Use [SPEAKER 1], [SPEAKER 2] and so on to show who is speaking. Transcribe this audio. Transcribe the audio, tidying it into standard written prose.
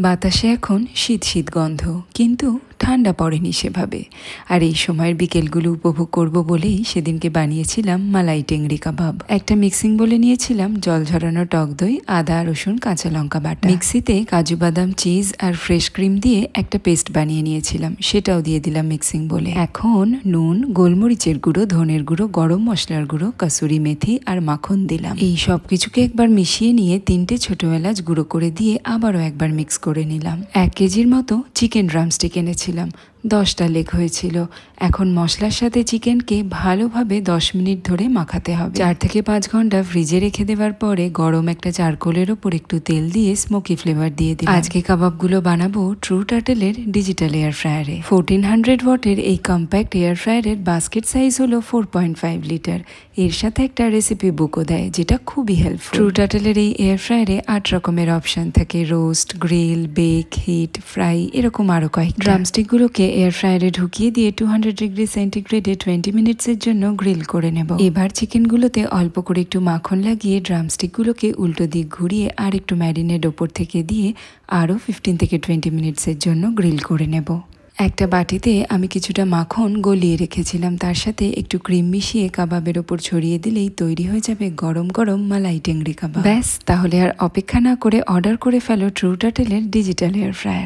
[SPEAKER 1] বাতাসে এখন শীত শীত গন্ধ, কিন্তু ঠান্ডা পড়েনি সেভাবে। আর এই সময়ের বিকেলগুলো উপভোগ করব বলেই সেদিনকে বানিয়েছিলাম মালাই টেংরি কাবাব। একটা মিক্সিং বলে নিয়েছিলাম জল ঝরানো টক দই, আদা রসুন কাঁচা লঙ্কা বাটা। মিক্সিতে কাজু বাদাম, চিজ আর ফ্রেশ ক্রিম দিয়ে একটা পেস্ট বানিয়ে নিয়েছিলাম, সেটাও দিয়ে দিলাম মিক্সিং বলে। এখন নুন, গোলমরিচের গুঁড়ো, ধনের গুঁড়ো, গরম মশলার গুঁড়ো, কাসুরি মেথি আর মাখন দিলাম। এই সব কিছুকে একবার মিশিয়ে নিয়ে 3টে ছোট এলাচ গুঁড়ো করে দিয়ে আবারও একবার মিক্স করে নিলাম। 1 কেজির মতো চিকেন ড্রামস্টিক এনেছিলাম, 10টা লেগ হয়েছিল। এখন মশলার সাথে চিকেনকে ভালোভাবে 10 মিনিট ধরে মাখাতে হবে। 4 থেকে 5 ঘন্টা ফ্রিজে রেখে দেওয়ার পরে গরম একটা চারকোলের ওপর একটু তেল দিয়ে স্মোকি ফ্লেভার দিয়ে দিলাম। আজকে কাবাবগুলো বানাবো ট্রু টার্টলের ডিজিটাল এয়ার ফ্রায়ারে। 1400 ওয়াটের এই কম্প্যাক্ট এয়ার ফ্রায়ারের বাস্কেট সাইজ হলো 4.5 লিটার। এর সাথে একটা রেসিপি বুকও দেয়, যেটা খুবই হেল্পফুল। ট্রু টার্টলের এই এয়ার ফ্রায়ারে 8 রকমের অপশন থাকে: roast, grill, bake, heat, fry, এরকম আরো কয়েকটা। ড্রামস্টিকগুলোকে এয়ার ফ্রায়ারে ঢুকিয়ে দিয়ে 200 ডিগ্রি সেন্টিগ্রেডে 20 মিনিটসের জন্য গ্রিল করে নেব। এবার চিকেনগুলোতে অল্প করে একটু মাখন লাগিয়ে ড্রামস্টিকগুলোকে উল্টো দিক ঘুরিয়ে আর একটু ম্যারিনেড ওপর থেকে দিয়ে আরও 15 থেকে 20 মিনিটসের জন্য গ্রিল করে নেব। একটা বাটিতে আমি কিছুটা মাখন গলিয়ে রেখেছিলাম, তার সাথে একটু ক্রিম মিশিয়ে কাবাবের ওপর ছড়িয়ে দিলেই তৈরি হয়ে যাবে গরম গরম মালাই টেংরি কাবাব। ব্যাস, তাহলে আর অপেক্ষা না করে অর্ডার করে ফেলো ট্রু টার্টলের ডিজিটাল এয়ার ফ্রায়ার।